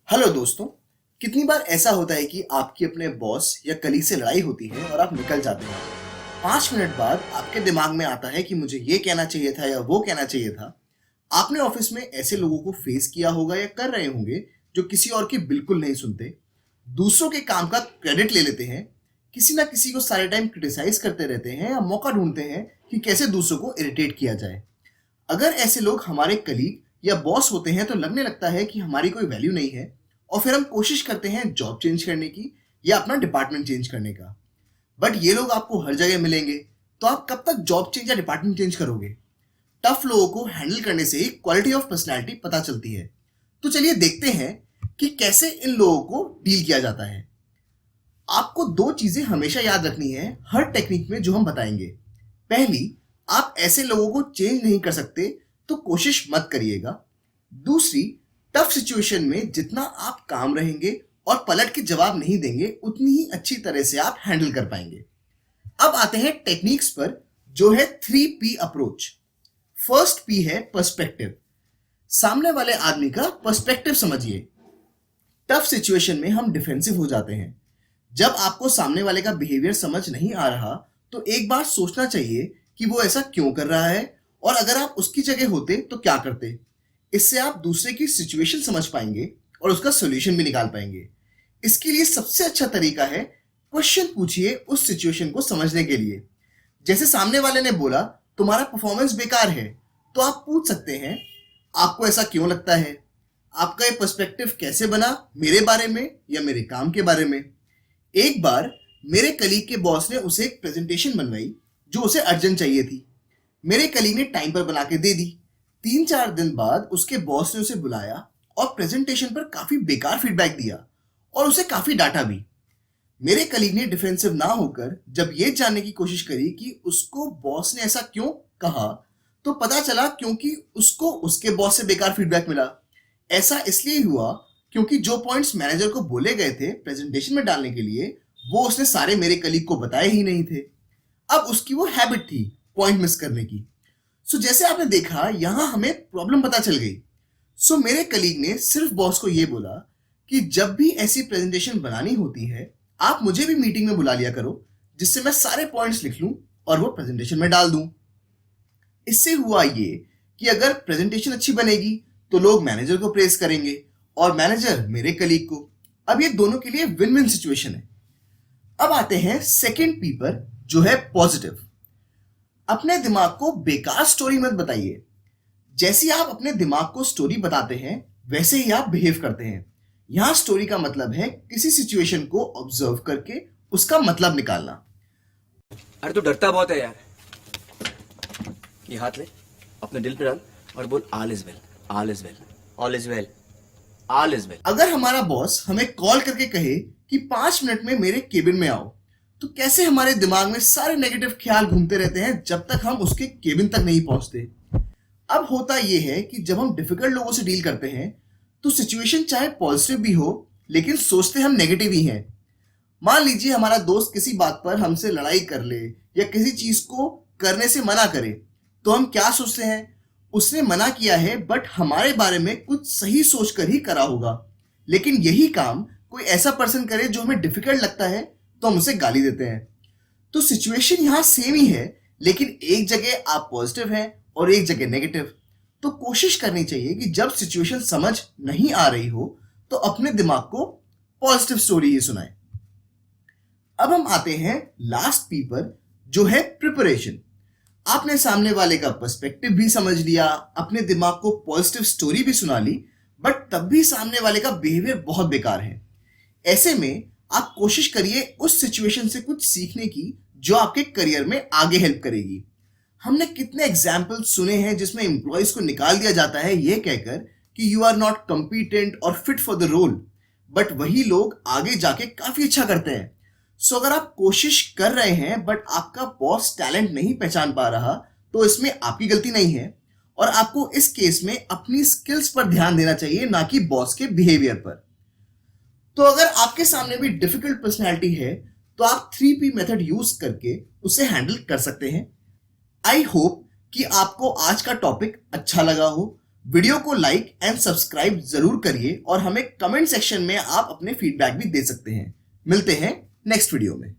Hello दोस्तों। कितनी बार ऐसा होता है कि आपकी अपने बॉस या कलीग से लड़ाई होती है और आप निकल जाते हैं। 5 मिनट बाद आपके दिमाग में आता है कि मुझे ये कहना चाहिए था या वो कहना चाहिए था। आपने ऑफिस में ऐसे लोगों को फेस किया होगा या कर रहे होंगे जो किसी और की बिल्कुल नहीं सुनते, दूसरों के काम का क्रेडिट ले लेते हैं, किसी ना किसी को सारे टाइम क्रिटिसाइज करते रहते हैं या मौका ढूंढते हैं कि कैसे दूसरों को इरिटेट किया जाए। अगर ऐसे लोग हमारे कलीग या बॉस होते हैं तो लगने लगता है कि हमारी कोई वैल्यू नहीं है और फिर हम कोशिश करते हैं जॉब चेंज करने की या अपना डिपार्टमेंट चेंज करने का। बट ये लोग आपको हर जगह मिलेंगे, तो आप कब तक जॉब चेंज या डिपार्टमेंट चेंज करोगे? टफ लोगों को हैंडल करने से ही क्वालिटी ऑफ पर्सनैलिटी पता चलती है। तो चलिए देखते हैं कि कैसे इन लोगों को डील किया जाता है। आपको दो चीजें हमेशा याद रखनी है हर टेक्निक में जो हम बताएंगे। पहली, आप ऐसे लोगों को चेंज नहीं कर सकते तो कोशिश मत करिएगा। दूसरी, टफ सिचुएशन में जितना आप काम रहेंगे और पलट के जवाब नहीं देंगे उतनी ही अच्छी तरह से आप हैंडल कर पाएंगे। अब आते हैं टेक्निक्स पर, जो है 3P अप्रोच। फर्स्ट P है पर्सपेक्टिव। सामने वाले आदमी का पर्सपेक्टिव समझिए। टफ सिचुएशन में हम डिफेंसिव हो जाते हैं। जब आपको सामने वाले का बिहेवियर समझ नहीं आ रहा तो एक बार सोचना चाहिए कि वो ऐसा क्यों कर रहा है और अगर आप उसकी जगह होते तो क्या करते। इससे आप दूसरे की सिचुएशन समझ पाएंगे और उसका सॉल्यूशन भी निकाल पाएंगे। इसके लिए सबसे अच्छा तरीका है क्वेश्चन पूछिए उस सिचुएशन को समझने के लिए। जैसे सामने वाले ने बोला तुम्हारा परफॉर्मेंस बेकार है, तो आप पूछ सकते हैं आपको ऐसा क्यों लगता है? आपका ये पर्सपेक्टिव कैसे बना, मेरे बारे में या मेरे काम के बारे में? एक बार मेरे कलीग के बॉस ने उसे एक प्रेजेंटेशन बनवाई जो उसे अर्जेंट चाहिए थी। मेरे कलीग ने टाइम पर बना के दे दी। 3-4 दिन बाद उसके बॉस ने उसे बुलाया और प्रेजेंटेशन पर काफी बेकार फीडबैक दिया और उसे काफी डांटा भी। मेरे कलीग ने डिफेंसिव ना होकर जब ये जानने की कोशिश करी कि उसको बॉस ने ऐसा क्यों कहा, तो पता चला क्योंकि उसको उसके बॉस से बेकार फीडबैक मिला। ऐसा इसलिए हुआ क्योंकि जो पॉइंट्स मैनेजर को बोले गए थे प्रेजेंटेशन में डालने के लिए, वो उसने सारे मेरे कलीग को बताए ही नहीं थे। अब उसकी वो हैबिट थी पॉइंट मिस करने की। सो जैसे आपने देखा, यहां हमें प्रॉब्लम पता चल गई। सो मेरे कलीग ने सिर्फ बॉस को ये बोला कि जब भी ऐसी प्रेजेंटेशन बनानी होती है आप मुझे भी मीटिंग में बुला लिया करो, जिससे मैं सारे पॉइंट्स लिख लूं और वो प्रेजेंटेशन में डाल दूं। इससे हुआ ये कि अगर प्रेजेंटेशन अच्छी बनेगी तो लोग मैनेजर को प्रेज करेंगे और मैनेजर मेरे कलीग को। अब ये दोनों के लिए विन विन सिचुएशन है। अब आते हैं सेकेंड पी पर, जो है पॉजिटिव। अपने दिमाग को बेकार स्टोरी मत बताइए। जैसी आप अपने दिमाग को स्टोरी बताते हैं वैसे ही आप बिहेव करते हैं। यहां स्टोरी का मतलब है किसी सिचुएशन को ऑब्जर्व करके उसका मतलब निकालना। अरे तू डरता बहुत है यार। ये हाथ ले, अपने दिल पे डाल और बोल all is well, all is well, all is well, all is well. अगर हमारा बॉस हमें कॉल करके कहे कि 5 मिनट में मेरे केबिन में आओ, तो कैसे हमारे दिमाग में सारे नेगेटिव ख्याल घूमते रहते हैं जब तक हम उसके केबिन तक नहीं पहुंचते। अब होता यह है कि जब हम डिफिकल्ट लोगों से डील करते हैं तो सिचुएशन चाहे पॉजिटिव भी हो, लेकिन सोचते हम नेगेटिव ही हैं। मान लीजिए हमारा दोस्त किसी बात पर हमसे लड़ाई कर ले या किसी चीज को करने से मना करे, तो हम क्या सोचते हैं? उसने मना किया है बट हमारे बारे में कुछ सही सोचकर ही करा होगा। लेकिन यही काम कोई ऐसा पर्सन करे जो हमें डिफिकल्ट लगता है तो हम उसे गाली देते हैं। तो सिचुएशन यहां सेम ही है, लेकिन एक जगह आप पॉजिटिव हैं और एक जगह नेगेटिव। तो कोशिश करनी चाहिए कि जब सिचुएशन समझ नहीं आ रही हो तो अपने दिमाग को पॉजिटिव स्टोरी ही सुनाएं। अब हम आते हैं लास्ट पी पर, जो है प्रिपरेशन। आपने सामने वाले का पर्सपेक्टिव भी समझ लिया, अपने दिमाग को पॉजिटिव स्टोरी भी सुना ली, बट तब भी सामने वाले का बिहेवियर बहुत बेकार है। ऐसे में आप कोशिश करिए उस सिचुएशन से कुछ सीखने की जो आपके करियर में आगे हेल्प करेगी। हमने कितने एग्जाम्पल सुने हैं जिसमें एम्प्लॉयज को निकाल दिया जाता है ये कहकर कि यू आर नॉट कॉम्पिटेंट और fit for the role, but वही लोग आगे जाके काफी अच्छा करते हैं। सो अगर आप कोशिश कर रहे हैं बट आपका बॉस टैलेंट नहीं पहचान पा रहा, तो इसमें आपकी गलती नहीं है और आपको इस केस में अपनी स्किल्स पर ध्यान देना चाहिए, ना कि बॉस के बिहेवियर पर। तो अगर आपके सामने भी डिफिकल्ट पर्सनैलिटी है तो आप 3P मेथड यूज करके उसे हैंडल कर सकते हैं। आई होप कि आपको आज का टॉपिक अच्छा लगा हो। वीडियो को लाइक एंड सब्सक्राइब जरूर करिए और हमें कमेंट सेक्शन में आप अपने फीडबैक भी दे सकते हैं। मिलते हैं नेक्स्ट वीडियो में।